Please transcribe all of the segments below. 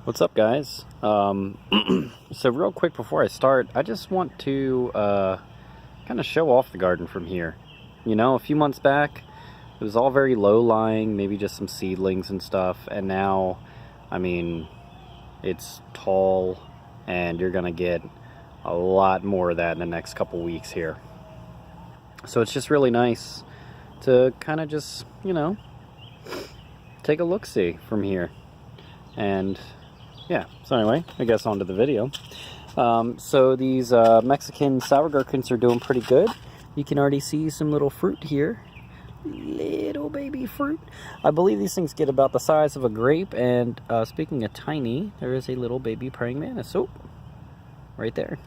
What's up, guys? So real quick before I start, I just want to kind of show off the garden from here. You know, a few months back, it was all very low-lying, maybe just some seedlings and stuff, and now, I mean, it's tall, and you're gonna get a lot more of that in the next couple weeks here. So it's just really nice to kind of just, you know, take a look-see from here. And yeah, so anyway, I guess on to the video. So these Mexican sour gherkins are doing pretty good. You can already see some little fruit here. Little baby fruit. I believe these things get about the size of a grape. And speaking of tiny, there is a little baby praying mantis. Oh, right there.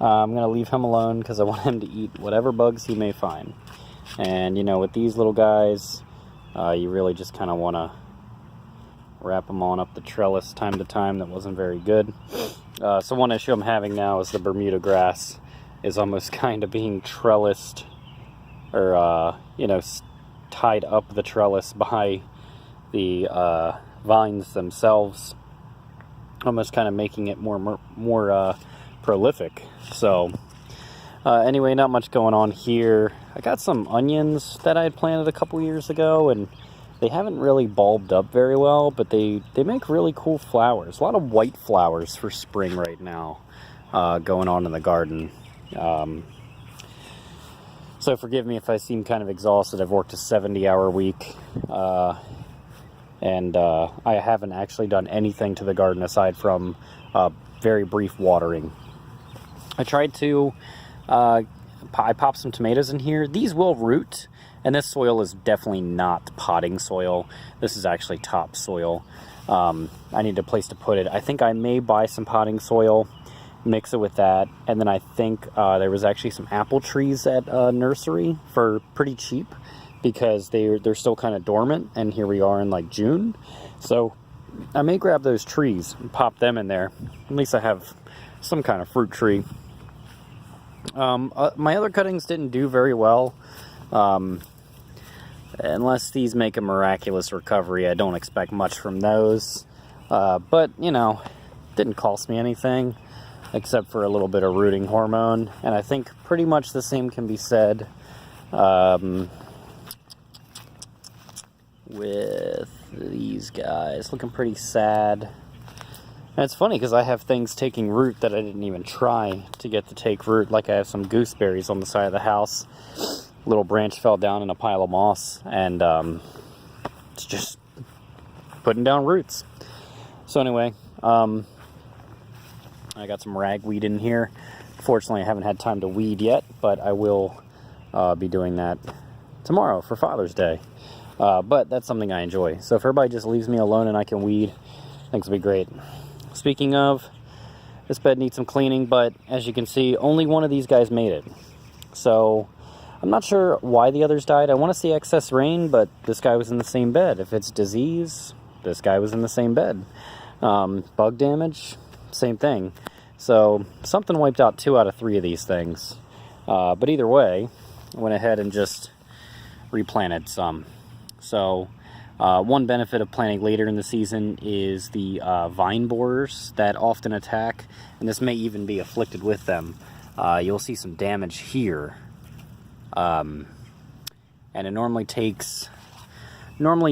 I'm going to leave him alone because I want him to eat whatever bugs he may find. And, you know, with these little guys, you really just kind of want to wrap them on up the trellis time to time. That wasn't very good. So one issue I'm having now is the Bermuda grass is almost kind of being trellised, or you know, tied up the trellis by the vines themselves, almost kind of making it more prolific. So anyway, not much going on here. I got some onions that I had planted a couple years ago, and they haven't really bulbed up very well, but they make really cool flowers. A lot of white flowers for spring right now going on in the garden. So forgive me if I seem kind of exhausted. I've worked a 70-hour week, and I haven't actually done anything to the garden aside from very brief watering. I tried to, I popped some tomatoes in here. These will root. And this soil is definitely not potting soil. This is actually topsoil. I need a place to put it. I think I may buy some potting soil, mix it with that, and then I think there was actually some apple trees at a nursery for pretty cheap because they're still kind of dormant, and here we are in like June. So I may grab those trees and pop them in there. At least I have some kind of fruit tree. My other cuttings didn't do very well. Unless these make a miraculous recovery, I don't expect much from those. But, you know, didn't cost me anything except for a little bit of rooting hormone. And I think pretty much the same can be said with these guys. Looking pretty sad. And it's funny because I have things taking root that I didn't even try to get to take root. Like I have some gooseberries on the side of the house. Little branch fell down in a pile of moss, and it's just putting down roots. So anyway, I got some ragweed in here. Fortunately, I haven't had time to weed yet, but I will be doing that tomorrow for Father's Day. But that's something I enjoy. So if everybody just leaves me alone and I can weed, things will be great. Speaking of, this bed needs some cleaning, but as you can see, only one of these guys made it. So I'm not sure why the others died. I want to see excess rain, but this guy was in the same bed. If it's disease, this guy was in the same bed. Bug damage, same thing. So something wiped out 2 out of 3 of these things. But either way, I went ahead and just replanted some. So one benefit of planting later in the season is the vine borers that often attack, and this may even be afflicted with them. You'll see some damage here. And it normally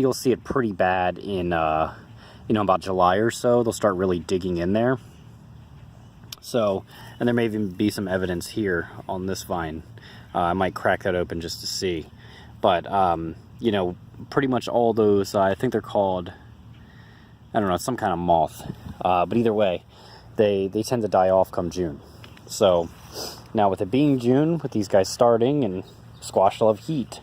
you'll see it pretty bad in, you know, about July or so. They'll start really digging in there. So, and there may even be some evidence here on this vine. I might crack that open just to see. But, you know, pretty much all those, I think they're called, I don't know, some kind of moth. But either way, they tend to die off come June. So now with it being June, with these guys starting, and squash love heat.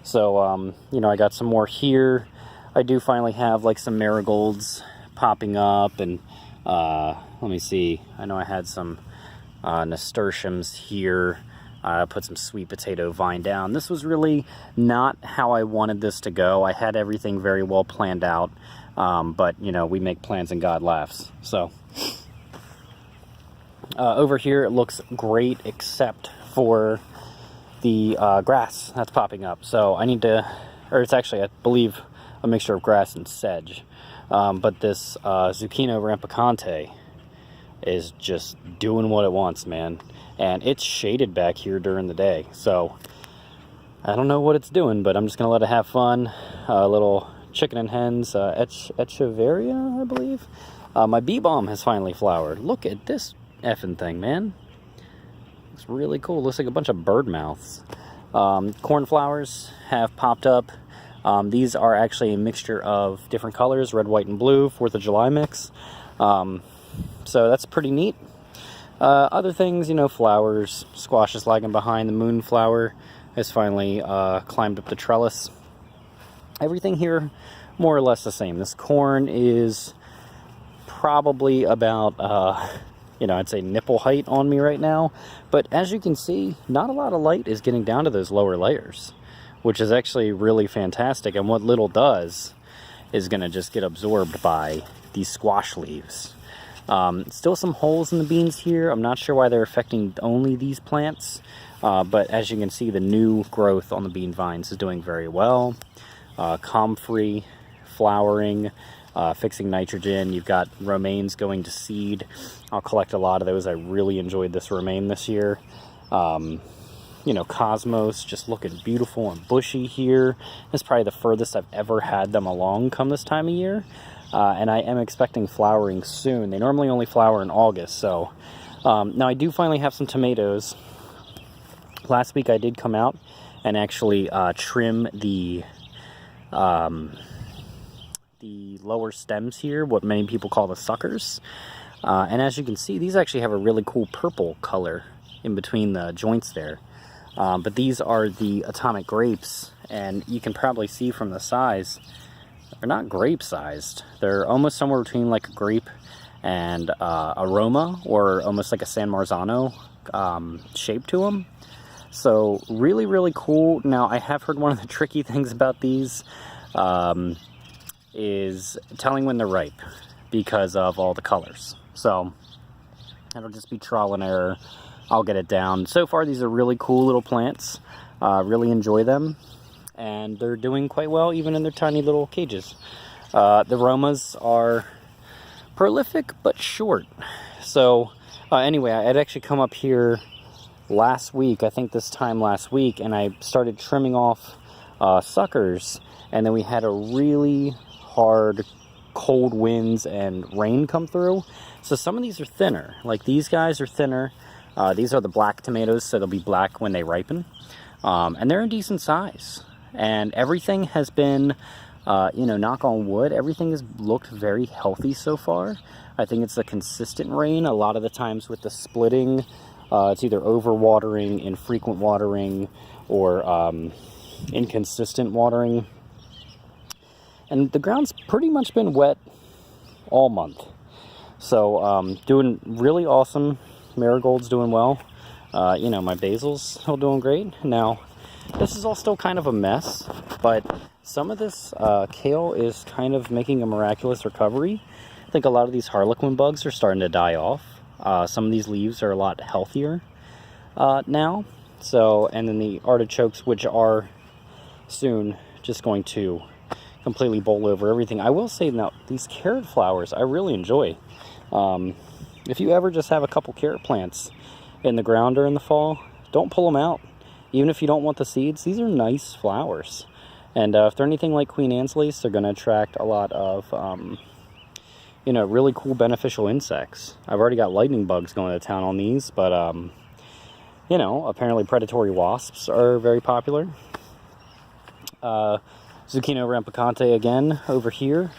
So, you know, I got some more here. I do finally have like some marigolds popping up, and let me see. I know I had some nasturtiums here. I put some sweet potato vine down. This was really not how I wanted this to go. I had everything very well planned out, but, you know, we make plans and God laughs. So over here it looks great except for the grass that's popping up. So I need to, or it's actually, I believe, a mixture of grass and sedge. But this Zucchino rampicante is just doing what it wants, man. And it's shaded back here during the day, so I don't know what it's doing, but I'm just gonna let it have fun. A little chicken and hens, Echeveria, I believe. My bee balm has finally flowered. Look at this effing thing, man. It's really cool. Looks like a bunch of bird mouths. Cornflowers have popped up. These are actually a mixture of different colors, red, white, and blue, 4th of July mix. So that's pretty neat. Other things, you know, flowers, squash is lagging behind. The moonflower has finally climbed up the trellis. Everything here, more or less the same. This corn is probably about, you know, I'd say nipple height on me right now. But as you can see, not a lot of light is getting down to those lower layers, which is actually really fantastic. And what little does is going to just get absorbed by these squash leaves. Still some holes in the beans here. I'm not sure why they're affecting only these plants, but as you can see, the new growth on the bean vines is doing very well. Comfrey flowering, fixing nitrogen. You've got romaines going to seed. I'll collect a lot of those. I really enjoyed this romaine this year. You know, Cosmos just looking beautiful and bushy here. It's probably the furthest I've ever had them along come this time of year. And I am expecting flowering soon. They normally only flower in August, so now I do finally have some tomatoes. Last week I did come out and actually trim the lower stems here, what many people call the suckers. And as you can see, these actually have a really cool purple color in between the joints there. But these are the atomic grapes, and you can probably see from the size, they're not grape sized. They're almost somewhere between like a grape and a Roma, or almost like a San Marzano shape to them. So really, really cool. Now, I have heard one of the tricky things about these is telling when they're ripe because of all the colors. So it'll just be trial and error. I'll get it down. So far, these are really cool little plants. Really enjoy them. And they're doing quite well, even in their tiny little cages. The Romas are prolific, but short. So anyway, I had actually come up here last week, I think this time last week, and I started trimming off suckers. And then we had a really hard cold winds and rain come through. So some of these are thinner. Like these guys are thinner. These are the black tomatoes, so they'll be black when they ripen. And they're a decent size. And everything has been, you know, knock on wood, everything has looked very healthy so far. I think it's a consistent rain. A lot of the times with the splitting, it's either overwatering, infrequent watering, or inconsistent watering. And the ground's pretty much been wet all month. So doing really awesome. Marigold's doing well. You know, my basil's still doing great. Now, this is all still kind of a mess, but some of this kale is kind of making a miraculous recovery. I think a lot of these harlequin bugs are starting to die off. Some of these leaves are a lot healthier now. So, and then the artichokes, which are soon just going to completely bowl over everything. I will say now, these carrot flowers, I really enjoy. If you ever just have a couple carrot plants in the ground during the fall, don't pull them out. Even if you don't want the seeds, these are nice flowers. And if they're anything like Queen Anne's lace, they're going to attract a lot of, you know, really cool beneficial insects. I've already got lightning bugs going to town on these, but, you know, apparently predatory wasps are very popular. Zucchino rampicante again over here.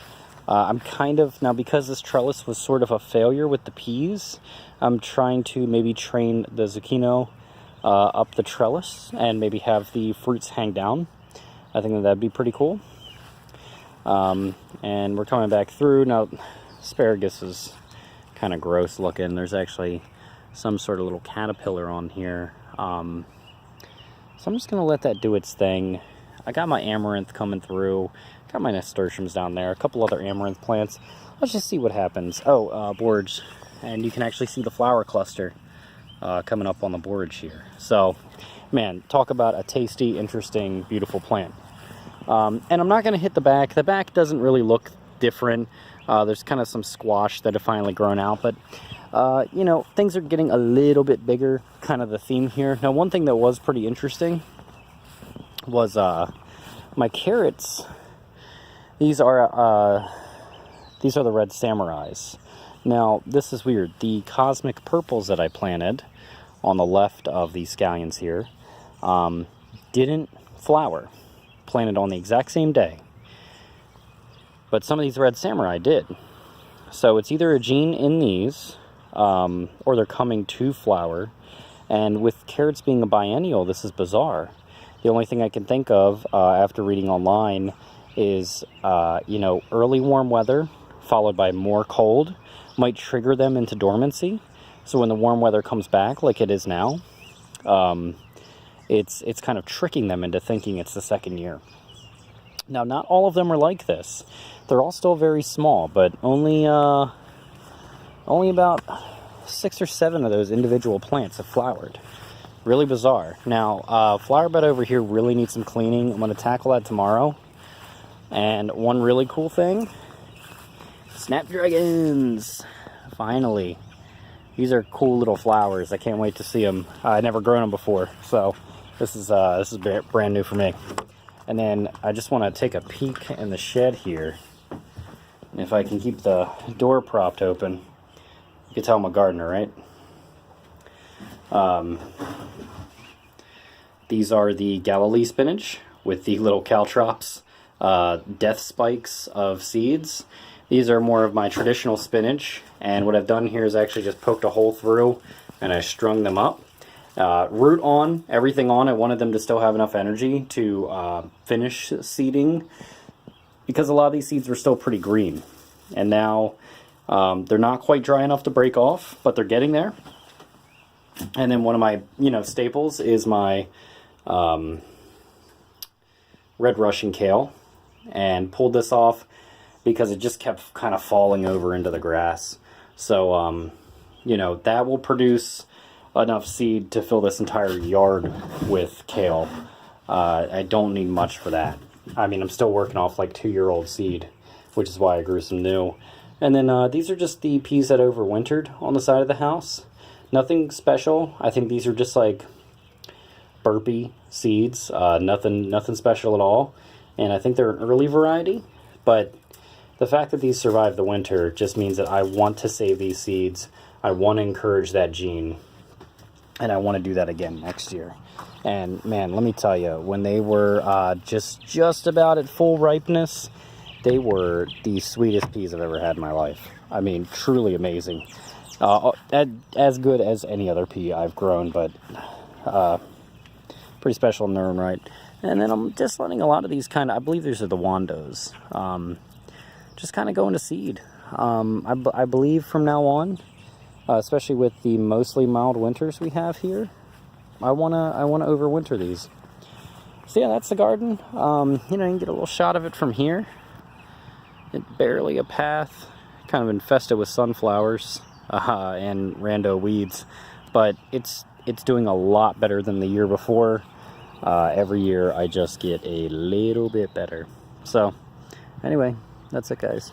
I'm kind of, now because this trellis was sort of a failure with the peas, I'm trying to maybe train the zucchino up the trellis and maybe have the fruits hang down. I think that'd be pretty cool. And we're coming back through. Now, asparagus is kind of gross looking. There's actually some sort of little caterpillar on here. So I'm just going to let that do its thing. I got my amaranth coming through. Got my nasturtiums down there. A couple other amaranth plants. Let's just see what happens. Oh, borage. And you can actually see the flower cluster coming up on the borage here. So, man, talk about a tasty, interesting, beautiful plant. And I'm not going to hit the back. The back doesn't really look different. There's kind of some squash that have finally grown out, but you know, things are getting a little bit bigger, kind of the theme here. Now, one thing that was pretty interesting was my carrots. These are the Red Samurais. Now, this is weird. The Cosmic Purples that I planted on the left of these scallions here didn't flower. Planted on the exact same day. But some of these Red Samurai did. So it's either a gene in these, or they're coming to flower. And with carrots being a biennial, this is bizarre. The only thing I can think of after reading online is, you know, early warm weather followed by more cold might trigger them into dormancy. So when the warm weather comes back, like it is now, it's kind of tricking them into thinking it's the second year. Now, not all of them are like this. They're all still very small, but only about 6 or 7 of those individual plants have flowered. Really bizarre. Now, flower bed over here really needs some cleaning. I'm going to tackle that tomorrow. And one really cool thing, snapdragons. Finally. These are cool little flowers. I can't wait to see them. I've never grown them before, so this is brand new for me. And then I just want to take a peek in the shed here. And if I can keep the door propped open, you can tell I'm a gardener, right? These are the Galilee spinach with the little caltrops, death spikes of seeds. These are more of my traditional spinach, and what I've done here is actually just poked a hole through and I strung them up. Root on, everything on. I wanted them to still have enough energy to finish seeding, because a lot of these seeds were still pretty green. And now they're not quite dry enough to break off, but they're getting there. And then one of my, you know, staples is my red Russian kale, and pulled this off because it just kept kind of falling over into the grass. So, you know, that will produce enough seed to fill this entire yard with kale. I don't need much for that. I mean, I'm still working off like 2-year-old seed, which is why I grew some new. And then these are just the peas that overwintered on the side of the house. Nothing special. I think these are just like burpee seeds. Nothing special at all. And I think they're an early variety, but the fact that these survived the winter just means that I want to save these seeds. I want to encourage that gene, and I want to do that again next year. And man, let me tell you, when they were just about at full ripeness, they were the sweetest peas I've ever had in my life. I mean, truly amazing. As good as any other pea I've grown, but pretty special in their own right. And then I'm just letting a lot of these kind of, I believe these are the Wandos, just kind of go into seed. I believe from now on, especially with the mostly mild winters we have here, I wanna overwinter these. So yeah, that's the garden. You know, you can get a little shot of it from here. It's barely a path, kind of infested with sunflowers and rando weeds, but it's doing a lot better than the year before. Every year I just get a little bit better. So anyway, that's it, guys.